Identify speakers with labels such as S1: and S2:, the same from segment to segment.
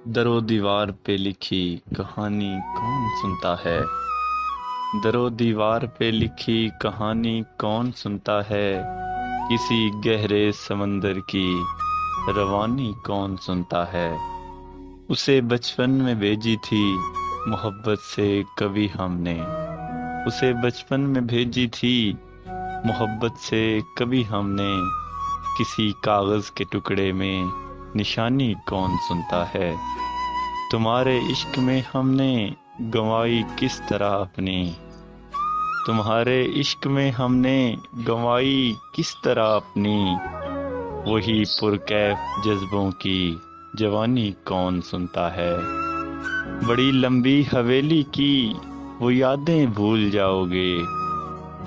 S1: در و دیوار پہ لکھی کہانی کون سنتا ہے؟ در و دیوار پہ لکھی کہانی کون سنتا ہے؟ کسی گہرے سمندر کی روانی کون سنتا ہے؟ اسے بچپن میں بھیجی تھی محبت سے کبھی ہم نے، اسے بچپن میں بھیجی تھی محبت سے کبھی ہم نے، کسی کاغذ کے ٹکڑے میں نشانی کون سنتا ہے؟ تمہارے عشق میں ہم نے گنوائی کس طرح اپنی، تمہارے عشق میں ہم نے گنوائی کس طرح اپنی، وہی پرکیف جذبوں کی جوانی کون سنتا ہے؟ بڑی لمبی حویلی کی وہ یادیں بھول جاؤ گے،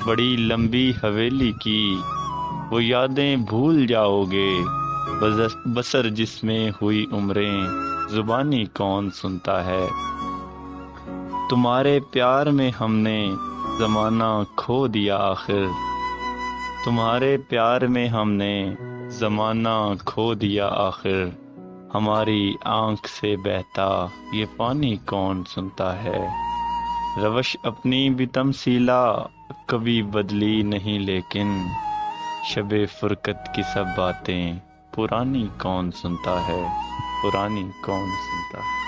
S1: بڑی لمبی حویلی کی وہ یادیں بھول جاؤ گے، بسر جس میں ہوئی عمریں زبانی کون سنتا ہے؟ تمہارے پیار میں ہم نے زمانہ کھو دیا آخر، تمہارے پیار میں ہم نے زمانہ کھو دیا آخر، ہماری آنکھ سے بہتا یہ پانی کون سنتا ہے؟ روش اپنی بھی تمثیلہ کبھی بدلی نہیں، لیکن شب فرقت کی سب باتیں پرانی کون سنتا ہے؟ پرانی کون سنتا ہے؟